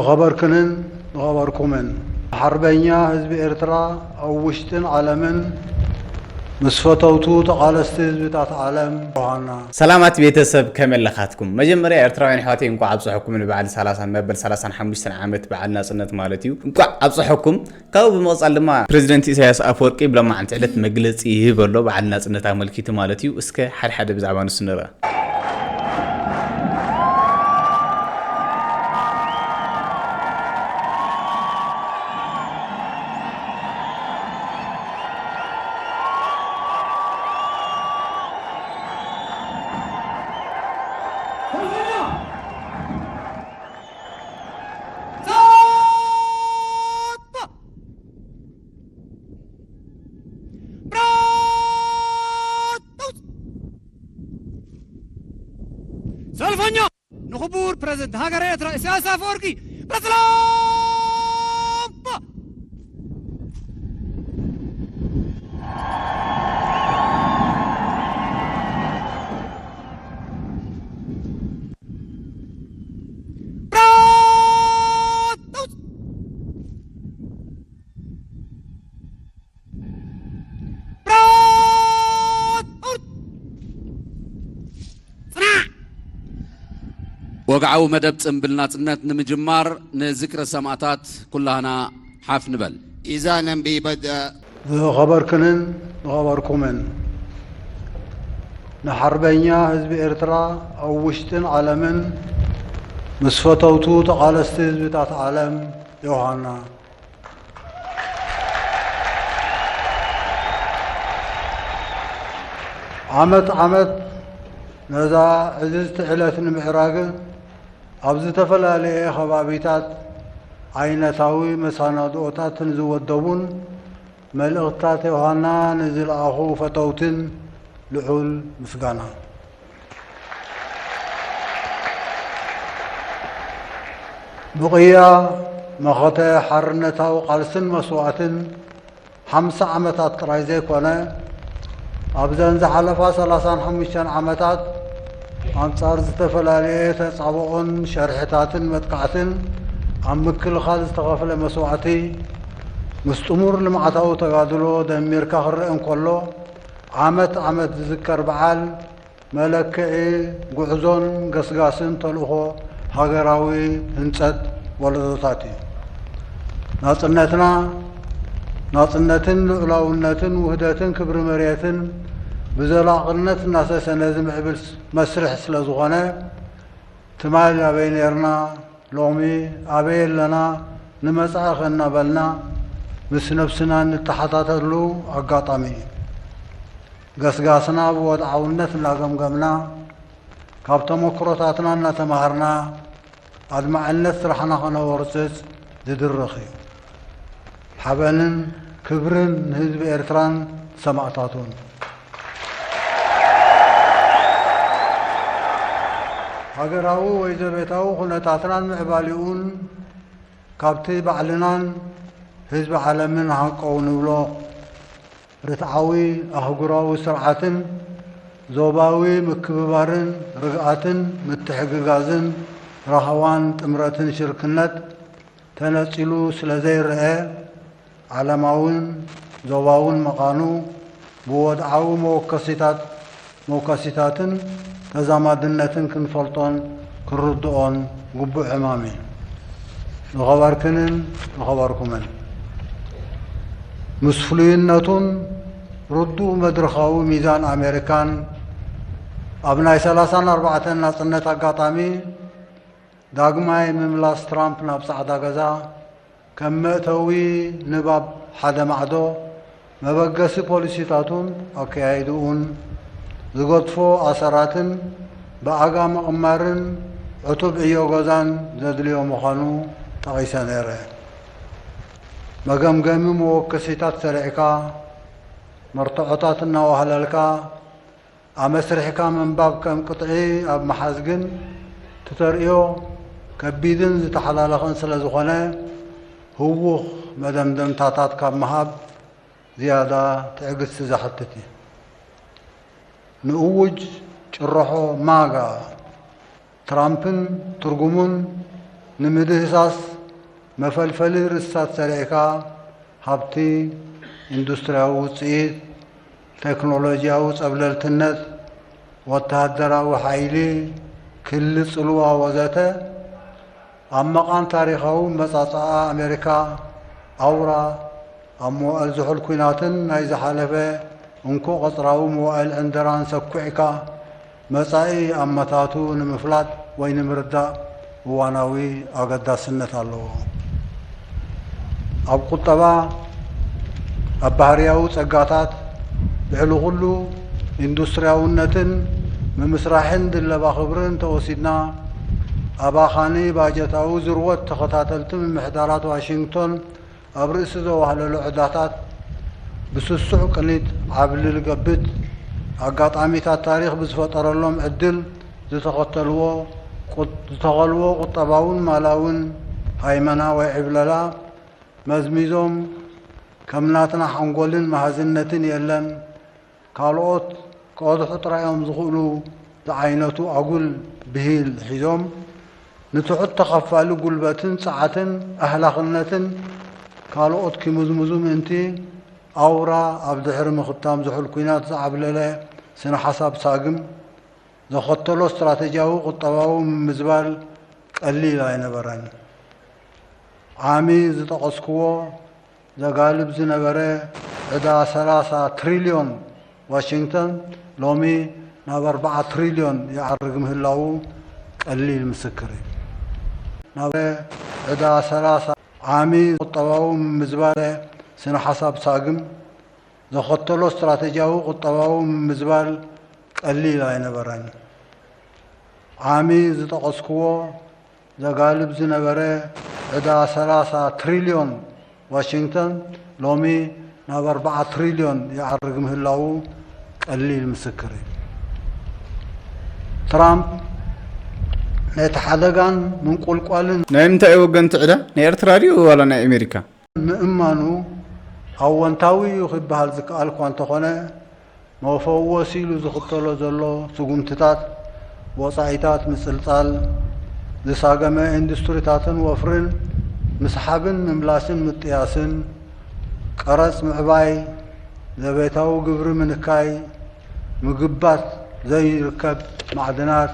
خبركنن خبركمن حربኛ ህዝብ ኤርትራ ኣብ ውሽጥን ዓለምን مسفتوتو تقالست ህዝብታት ዓለም በኋና ሰላማት ቤተሰብ ከመለኻትኩም መጀመሪያ ኤርትራውያን ሕዋቴ እንኳን ኣብጽሕኩም ንበዓል 30 መበል 35 ዓመት በዓል ናጽነት ማለት እዩ እንኳን ኣብጽሕኩም ካብ ብመቕጻል ድማ ፕሬዝዳንት ኢሳያስ አፈወርቂ ብለማዓንቲ ዕለት መግለጺ ይህበሎ በዓል ናጽነት ኣመልኪቱ ማለት እዩ እስከ ሓደ ብዛዕባ ንሱ ንርአ سالفانيا نخبور بريزنت هاجريت رئيس أفوركي بسلام وقعوا مدب تنبل ناتنات نمجمار نذكر السماعات كلها حاف نبل إذا نبي بدأ خبركنن خبركمن نحربኛ ህዝብ ኤርትራ ኣብ ውሽጥን ዓለምን مسفتوتو تقالست ህዝብታት ዓለም ዮሐና ዓመት ነዛ ዕዝዝ ትዕለት ንምዕራግ ኣብዚ ተፈላለየ ከባቢታት ዓይነታዊ መሰናድኦታትን ዝወደቡን መልእኽትታት ዮሐና ንዝለኣኹ ፈተውትን ልዑል ምስጋና ብቕያ መኸተ ሓርነታዊ ቃልስን መስዋዕትን 50 ዓመታት ጥራይ ዘይኮነ ኣብዘን ዝሓለፋ 35 ዓመታት አንጻር ዝተፈላለየ ተጻብኦን ሸርሕታትን መጥቃዕትን ኣብ ምክልኻል ዝተኸፈለ መስዋዕቲ ምስጥሙር ልምዓታዊ ተጋድሎ ደሚርካ ክርአ እንከሎ ዓመት ዝዝከር በዓል መለክዒ ጉዕዞን ገስጋስን ተልእኾ ሃገራዊ ህንጸት ወለዶታት እዩ ናጽነትን ልዑላውነትን ውህደትን ክብሪ መሬትን بزلاقነት እናሰሰነ ዝምዕብል መስርሕ ስለ ዝኾነ ትማል ኣበይ ነርና ሎሚ ኣበይ ኣለና ንመጻኢ እናበልና ምስ ነፍስና ንተሓታተሉ ኣጋጣሚ ገስጋስና ብወድዓውነት እናገምገምና ካብ ተመክሮታትና እናተማሃርና ኣድማዕነት ስራሕና ክነወርፅፅ ዝድርኽ እዩ ሓበንን ክብርን ንህዝቢ ኤርትራን ሰማዕታቱን ሃገራዊ ወይ ዘቤታዊ ኩነታትናን ምዕባሊኡን ካብቲ ባዕልናን ህዝቢ ዓለምን ሃንቀው ንብሎ ርትዓዊ ኣህጉራዊ ስርዓትን ዞባዊ ምክብባርን ርግኣትን ምትሕግጋዝን ረኸዋን ጥምረትን ሽርክነት ተነፂሉ ስለ ዘይርአ ዓለማውን ዞባውን መቓኑ ብወድዓዊ መወከሲታትን ተዛማድነትን ክንፈልጦን ክርድኦን ግቡእ ዕማም እዩ ንኸበርክንን ንኸበርኩምን ምስ ፍሉይነቱን ርዱእ መድረኻዊ ሚዛን ኣሜሪካን ኣብ ናይ 34 ናጽነት ኣጋጣሚ ዳግማይ ምምላስ ትራምፕ ናብ ጻዕዳ ገዛ ከም መእተዊ ንባብ ሓደ ማዕዶ መበገሲ ፖሊሲታቱን ኣካያይድኡን ዝገጥፎ ኣሰራትን ብኣጋ መቕማርን ዕቱብ ዕዮ ገዛን ዘድልዮ ምዃኑ ጠቒሰ ነይረ መገምገሚ መወከሲታት ሰሪዕካ መርትዖታት እናዋህለልካ ኣመስሪሕካ ምንባብ ከም ቅጥዒ ኣብ መሓዝ ግን ትተርእዮ ከቢድን ዝተሓላለኸን ስለ ዝኾነ ህውኽ መደምደምታታት ካብ መሃብ ዝያዳ ትዕግስቲ ዘሕትት እዩ ንእውጅ ጭርሖ ማጋ ትራምፕን ትርጉሙን ንምድህሳስ መፈልፈሊ ርስታት ሰሪዕካ ሃብቲ ኢንዱስትሪያዊ ውፅኢት ቴክኖሎጂያዊ ፀብለልትነት ወተሃደራዊ ሓይሊ ክልል ጽልዋ ወዘተ ኣብ መቓን ታሪኻዊ መጻጽኣ ኣሜሪካ ኣውራ ኣብ መዋዕል ዝሑል ኩናትን ናይ ዝሓለፈ እንኮ ቐፅራዊ መዋዕል ዕንደራን ሰኩዕካ መጻኢ ኣመታቱ ንምፍላጥ ወይ ንምርዳእ እዋናዊ ኣገዳስነት ኣለዎ። ኣብ ቁጠባ ኣብ ባህርያዊ ጸጋታት ልዕሊ ኩሉ ኢንዱስትርያውነትን ምምስራሕን ድለባ ኽብርን ተወሲድና ኣባኻኒ ባጀታዊ ዝርወት ተኸታተልቲ ምምሕዳራት ዋሽንግቶን ኣብ ርእሲ ዘዋህለሉ ዕዳታት ብስሱዕ ቅኒት ዓብልል ገብድ ኣጋጣሚታት ታሪኽ ብዝፈጠረሎም ዕድል ዝተኸልዎ ቁጠባውን ማላውን ሃይመና ወይ ዕብለላ መዝሚዞም ከምናትና ሓንጎልን ማህዝነትን የለን ካልኦት ከወድሑ ጥራዮም ዝኽእሉ ዝዓይነቱ ኣጉል ብሂል ሒዞም ንትሑት ተኸፋሊ ጉልበትን ፀዓትን ኣህላኽነትን ካልኦት ኪሙዝሙዙ ምእንቲ ኣውራ ኣብ ድሕሪ ምኽታም ዝሑል ኩናት ዝዓብለለ ስነ ሓሳብ ሳግም ዘኸተሎ ስትራቴጂያዊ ቁጠባዊ ምዝባል ቀሊል ኣይነበረን። ዓሚ ዝጠቐስክዎ ዘጋልብ ዝነበረ ዕዳ 30 ትሪልዮን ዋሽንግተን ሎሚ ናብ 4 ትሪልዮን ይዓርግ ምህላው ቀሊል ምስክር እዩ። ናብ ዕዳ 30 ዓሚ ቁጠባዊ ምዝባል ስነ ሓሳብ ሳግም ዘኸተሎ ስትራቴጂያዊ ቁጠባዊ ምዝባል ቀሊል ኣይነበረን። ዓሚ ዝጠቐስክዎ ዘጋልብ ዝነበረ ዕዳ 30 ትሪልዮን ዋሽንግተን ሎሚ ናብ 4 ትሪልዮን ይዓርግ ምህላው ቀሊል ምስክር እዩ። ትራምፕ ነቲ ሓደጋን ምንቁልቋልን ናይ ምንታይ ወገን ትዕዳ ናይ ኤርትራ ድዩ ዋላ ናይ ኣሜሪካ ምእማኑ ኣወንታዊ ክበሃል ዝከኣል እኳ እንተኾነ መፈወሲ ኢሉ ዝኽተሎ ዘሎ ስጉምትታት ወፃኢታት ምፅልፃል ዝሳገመ ኢንዱስትሪታትን ወፍርን ምስሓብን ምምላስን ምጥያስን ቀረፅ ምዕባይ ዘቤታዊ ግብሪ ምንካይ ምግባት ዘይርከብ ማዕድናት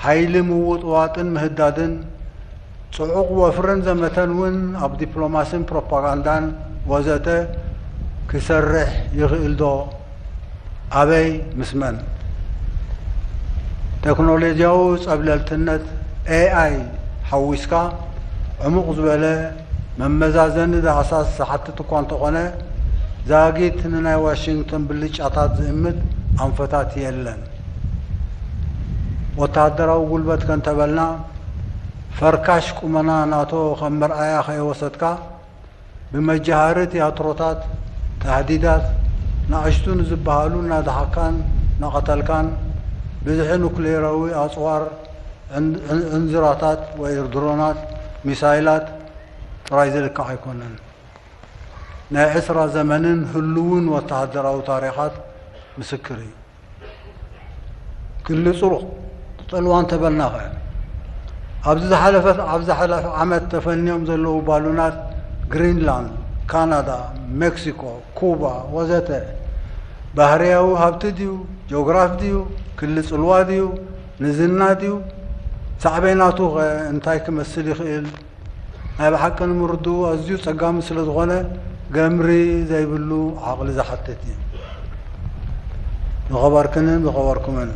ሓይሊ ምውጥዋጥን ምህዳድን ጽዑቕ ወፍርን ዘመተን እውን ኣብ ዲፕሎማስን ፕሮፓጋንዳን ወዘተ ክሰርሕ ይኽእል ዶ? ኣበይ ምስመን ቴክኖሎጂያዊ ፀብለልትነት ኤአይ ሓዊስካ ዕሙቕ ዝበለ መመዛዘኒ ዳሃሳስ ዝሓትት እኳ እንተኾነ ዛጊት ንናይ ዋሽንግተን ብልጫታት ዝእምት ኣንፈታት የለን። ወታደራዊ ጉልበት ከንተበልና ፈርካሽ ቁመና ናቶ ከም መርኣያ ከየወሰድካ ብመጃሃሪ ቲያትሮታት ተህዲዳት ንኣሽቱ ንዝበሃሉ እናድሓካን ናቐተልካን ብዝሒ ኑክሌራዊ ኣፅዋር እንዝራታት ወይ ድሮናት ሚሳይላት ጥራይ ዝልክዕ ኣይኮነን። ናይ 20 ዘመንን ህልውን ወተሃደራዊ ታሪኻት ምስክር እዩ። ክልፁ ጥልዋ እንተበልና ኸ ኣብዚ ዝሓለፈ ዓመት ተፈንዮም ዘለዉ ባሉናት ግሪንላንድ፣ ካናዳ፣ ሜክሲኮ፣ ኩባ ወዘተ ባህርያዊ ሃብቲ ድዩ ጂኦግራፊ ድዩ ክልል ጽልዋ ድዩ ንዝና ድዩ ሳዕበይናቱ እንታይ ክመስል ይኽእል ናይ ብሓቂ ንምርድኡ ኣዝዩ ጸጋሚ ስለ ዝኾነ ገምሪ ዘይብሉ ዓቕሊ ዝሓትት እዩ። ዝኸበርክንን ዝኸበርኩምን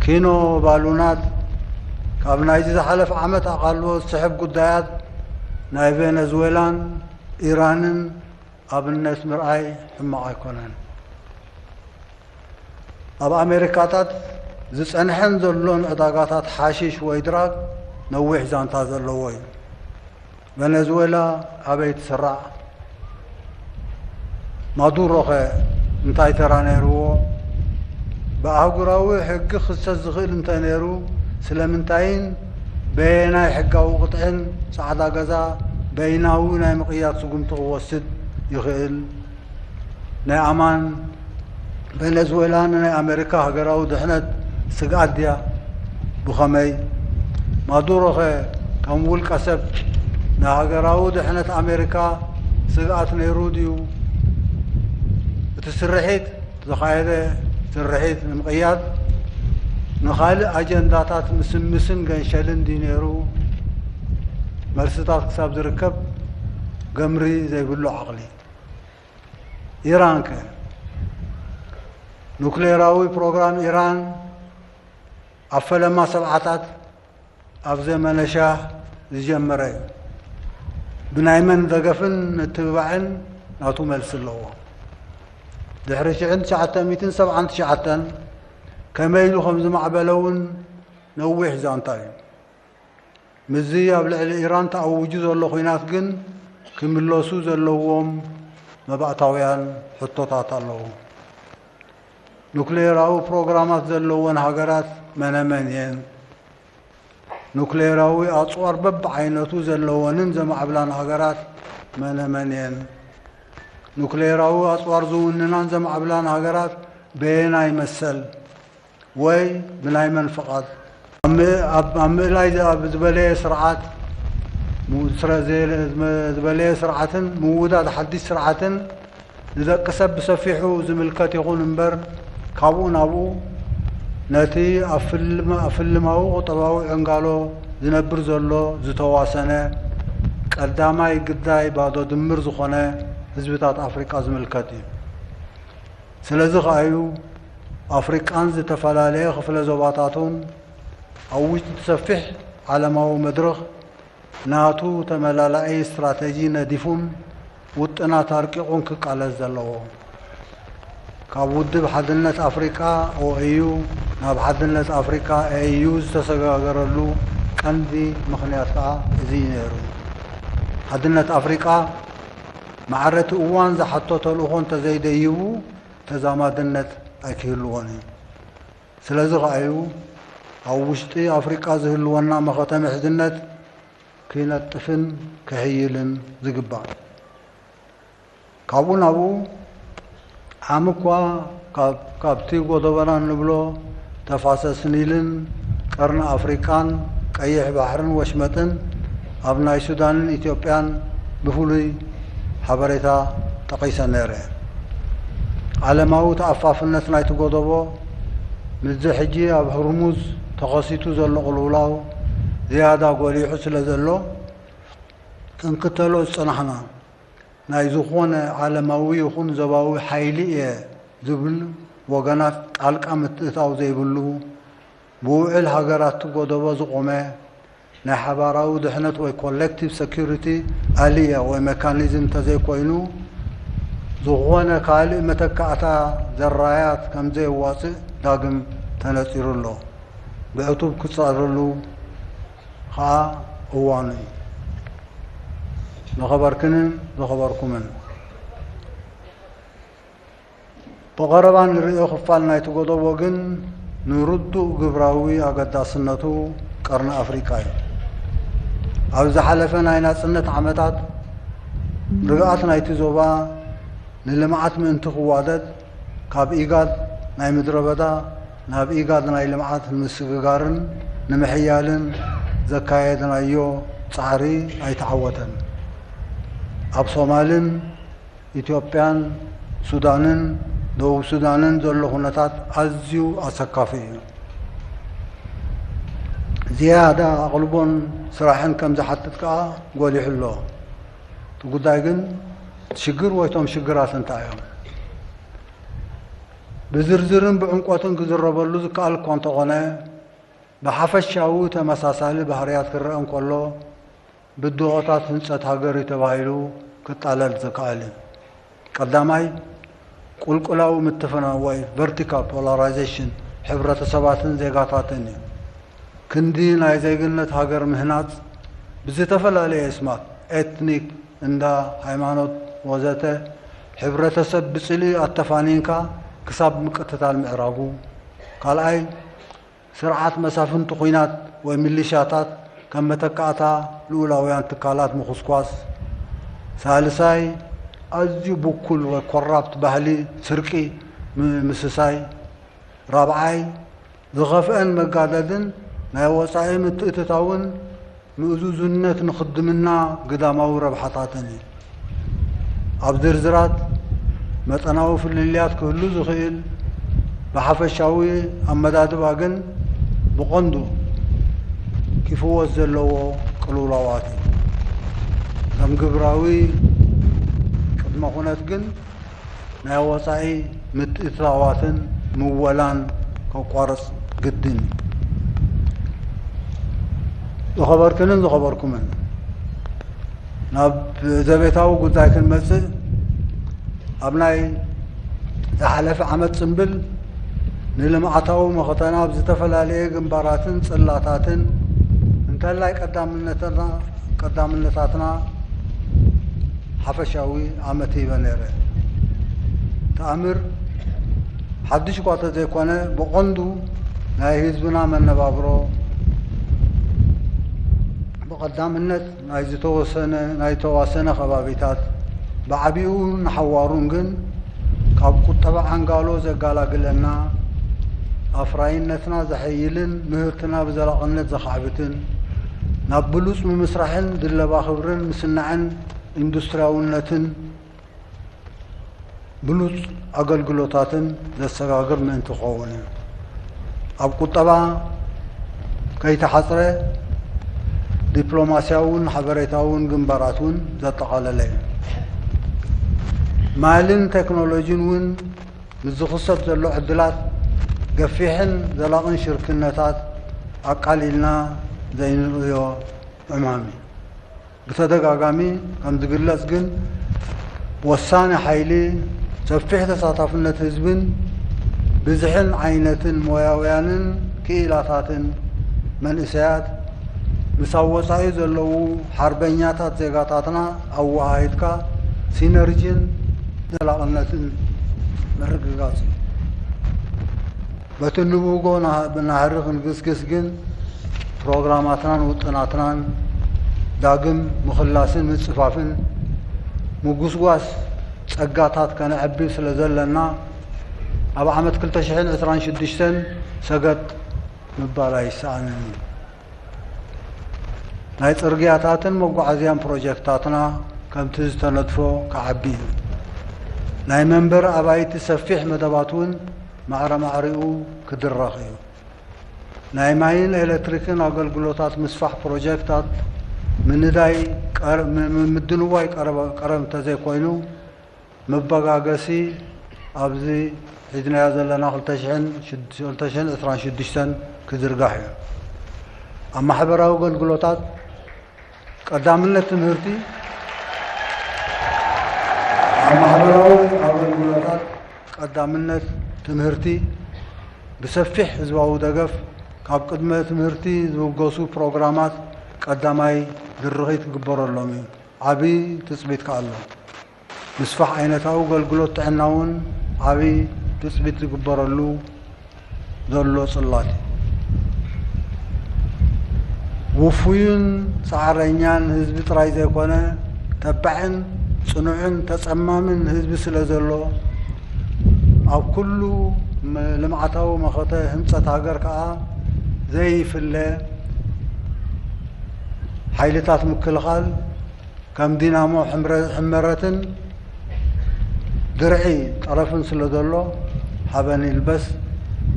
ኪኖ ባሉናት ካብ ናይዚ ዝሓለፈ ዓመት ኣቓልቦ ዝስሕብ ጉዳያት ናይ ቬነዙዌላን ኢራንን ኣብነት ምርኣይ ሕማቕ ኣይኮነን። ኣብ ኣሜሪካታት ዝጸንሐን ዘሎን ዕዳጋታት ሓሺሽ ወይ ድራግ ነዊሕ ዛንታ ዘለዎ እዩ። ቬነዙዌላ ኣበይ ትስራዕ? ማዱሮ ኸ እንታይ ተራ ነይርዎ? ብኣህጉራዊ ሕጊ ክሰት ዝኽእል እንታይ ነይሩ? ስለምንታይን በየናይ ሕጋዊ ቅጥዕን ጻዕዳ ገዛ በይናዊ ናይ ምቕያት ስጉምቲ ክወስድ ይኽእል? ናይ ኣማን ቬነዙዌላ ንናይ ኣሜሪካ ሃገራዊ ድሕነት ስግኣት ድያ? ብኸመይ? ማዱሮ ኸ كم والكسب نهاجراو دحنة أمريكا سقعت نيروديو تسرحت تخيله تسرحت المقياد نخالي أجنداتات مسن جنشلن دينيرو مرستات كسب ذركب قمري زي بلو عقلي إيران كان نوكليراوي بروغرام إيران أفلا ما سبعتات أفزي منشاه زجمري بنايمن ذقفن نتبعن ناتو ملس اللوه دحرش عند شعتا 207 شعتا كميلو 5 معبلون نوح زانتاي مزيا بلعل إيران تأوجو زلو خينات جن كملوسو زلوهم مبعتاويان حطوطات اللوه نوكليراو بروغرامات زلوون هاجرات منامنين نوكليراوي أطوار بب عينتو زلوونن زمع بلان هاجرات منامنين نوكليراوي أطوار زوننان زمع بلان هاجرات بين أي مسل وي بناي منفقد أم لايزا بزبلي سرعات زبلي سرعة مودات حديث سرعة إذا كسب بسفيحو زملكات يقول انبر كابو نابو نتي أفلماو وطباو عنقالو زنبر زلو زتواسنة قداماي قداي بعدو دمر زخونة حزبتات أفريقيا زملكاتي سلازق أيو أفريقيان زتفلالي خفل زوباتاتون أوش تسفح على ماو مدرخ ناتو تملالأي استراتيجي ندفون وطنا تاركيقون كقالز زلو كابود بحدنة أفريقيا أو أيو ناب حدنة أفريقيا أيو تسغاغرلو كندي مخنياتا زينيرو حدنة أفريقيا معرة أوان زحطو تلوخون تزايد أيو تزامادنة أكيلواني سلازغ أيو أو وشتي أفريقيا زهلوانا مختم حدنة كينات تفن كهيلن زقبا كابو نابو عامكوا كابتي قدوبران نبلو تفاسس نيلن قرن أفريقان كيح بحرن وشمتن أبناء السودان إثيوبيان بفولي حبريتا تقيسا نيره على ما هو تأفاف الناس نايتو قدوبو مزحجي أب هرموز تقاسيتو زلو قلولاو زيادة قولي حسل زلو كنكتلو الصنحنا نايزخون عالماوي يخون زباوي حيلي زبل وغانات عالقا متتاو زيبلو بوعل هاجرات قدوبو زقومه نحباراو دحنت وي كولكتيف سكيورتي آلية وي ميكانيزم تزي كوينو زغوانا كالي متكاتا ذرايات كم زي واسع داقم تنسيرلو بعطوب كتصارلو خا اواني نخبركنن نخبركمن بغربان نريو خفالنا يتقودو وغن نردو قبراوي اقداسنتو قرن افريقاي اوز حلفنا اينا سنة عمتات رقاتنا يتزوبا نلمعات من تخوادد كاب ايقاد ناي مدربدا ناب ايقاد ناي لمعات المسققارن نمحيالن زكايدنا ايو صعري اي تعوتن اب صومالن إثيوبيان سودانن دو سودانن زلو هنتات ازيو اسكافي زيادة أغلبون صراحين كم زحتت كا قولي حلو تقول دايقن شجر ويتم شجرات انتايهم بزرزرن بعنقوتن كزربلو زكال كونتغنه بحفش شاو تمساسالي بحريات كرئن كله بالضغطات هنسات هاجري تبايلو كتالل زكالي قداماي قلقلاو متفناوي vertical polarization حبرة سباتن زيغاتاتني كندي ناي زيغنت هاجر مهنات بزتفلالي اسمات ethnic اندا هايمانوت وزته حبرة سب بصلي التفانينكا كساب مقتتال المعراقو قال اي سرعات مسافن تقوينات وميليشياتات كم متكاتا لولاويان تكالات مخصقواس ثالثاي ازيو بكل وكرابت بهلي سرقي مسساي رابعاي زغفئن مقاددن ناي وصاي متئتتاون ምእዙዝነት ንኽድምና ግዳማዊ ረብሓታትን እዩ ኣብ ዝርዝራት መጠናዊ ፍልልያት ክህሉ ዝኽእል ብሓፈሻዊ ኣመዳድባ ግን ብቐንዱ ክፍወስ ዘለዎ ቅልውላዋት እዩ ከም ግብራዊ ቅድመ ኩነት ግን ናይ ወፃኢ ምትእትታዋትን ምወላን ከቋርፅ ግድን ዝኸበርክንን ዝኸበርኩምን ናብ ዘቤታዊ ጉዳይ ክንመጽእ ኣብ ናይ ዝሓለፈ ዓመት ጽምብል ንልምዓታዊ መኸተና ብዝተፈላለየ ግንባራትን ጽላታትን እንተላይ ቀዳምነታትና ሓፈሻዊ ዓመት ይበ ነይረ ተኣምር ሓድሽ እኳ ተዘይኮነ ብቐንዱ ናይ ህዝብና መነባብሮ ብቐዳምነት ናይ ተዋሰነ ከባቢታት ብዓብኡ ንሓዋሩን ግን ካብ ቁጠባ ዓንጋሎ ዘጋላግለና ኣፍራይነትና ዘሐይልን ምህርትና ብዘላቕነት ዘኻዕብትን ናብ ብሉፅ ምምስራሕን ድለባ ክብርን ምስናዕን ኢንዱስትርያውነትን ብሉፅ ኣገልግሎታትን ዘሰጋግር ምእንቲ ክኸውን እዩ ኣብ ቁጠባ ከይተሓፅረ ዲፕሎማስያውን ሓበሬታውን ግንባራት እውን ዘጠቓለለ እዩ ማልን ቴክኖሎጂን እውን ምዝኽሰብ ዘሎ ዕድላት ገፊሕን ዘላቕን ሽርክነታት ኣቃሊልና ዘይንርእዮ ዕማሚ ብተደጋጋሚ ከም ዝግለጽ ግን ወሳኒ ሓይሊ ሰፊሕ ተሳታፍነት ህዝብን ብዝሕን ዓይነትን ሞያውያንን ክኢላታትን መንእሰያት ምስ ኣብ ወፃኢ ዘለዉ ሓርበኛታት ዜጋታትና ኣወሃሂድካ ሲነርጂን ዘላቕነትን ምርግጋጽ እዩ በቲ ንብጎ ናህሪ ክንግስግስ ግን ፕሮግራማትናን ውጥናትናን ዳግም ምኽላስን ምጽፋፍን ምጉስጓስ ጸጋታት ከነዕቢ ስለ ዘለና ኣብ ዓመት 2026 ሰገጥ ምባል ኣይሰኣንን እዩ ናይ ጽርግያታትን መጓዓዝያን ፕሮጀክታትና ከምቲ ዝተነድፎ ክዓቢ እዩ ናይ መንበር ኣባይቲ ሰፊሕ መደባት እውን ማዕረማዕሪኡ ክድረኽ እዩ ናይ ማይን ኤሌክትሪክን ኣገልግሎታት ምስፋሕ ፕሮጀክታት ምንዳይ ምድንዋይ ቀረብ እንተዘይኮይኑ መበጋገሲ ኣብዚ ሒዝናዮ ዘለና 2026 ክዝርጋሕ እዩ ኣብ ማሕበራዊ ኣገልግሎታት ቀዳምነት ትምህርቲ ቀዳምነት ትምህርቲ ብሰፊሕ ህዝባዊ ደገፍ ካብ ቅድመ ትምህርቲ ዝውገሱ ፕሮግራማት ቀዳማይ ድርኺት ክግበረሎም እዩ ዓብዪ ትፅቢት ከኣሎ ምስፋሕ ዓይነታዊ ኣገልግሎት ጥዕና እውን ዓብዪ ትፅቢት ዝግበረሉ ዘሎ ጽላት ውፉይን ፃዕረኛን ህዝቢ ጥራይ ዘይኮነ ተባዕን ጽኑዕን ተጸማምን ህዝቢ ስለ ዘሎ ኣብ ኩሉ ልምዓታዊ መኸተ ህንፀት ሃገር ከዓ ዘይፍለ ሓይልታት ምክልኻል ከም ዲናሞ ሕመረትን ድርዒ ጠረፍን ስለ ዘሎ ሓበን ይልበስ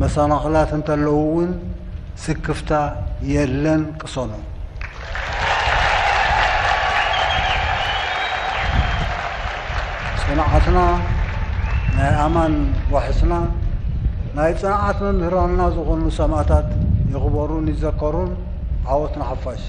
መሰናኽላት እንተለዉ እውን ስክፍታ የለን ቅሶኖ ጽንዓትና ናይ ኣማን ዋሕስና ናይ ጽንዓት መምህራንና ዝኾኑ ሰማዕታት ይኽበሩን ይዘከሩን ዓወትና ሓፋሽ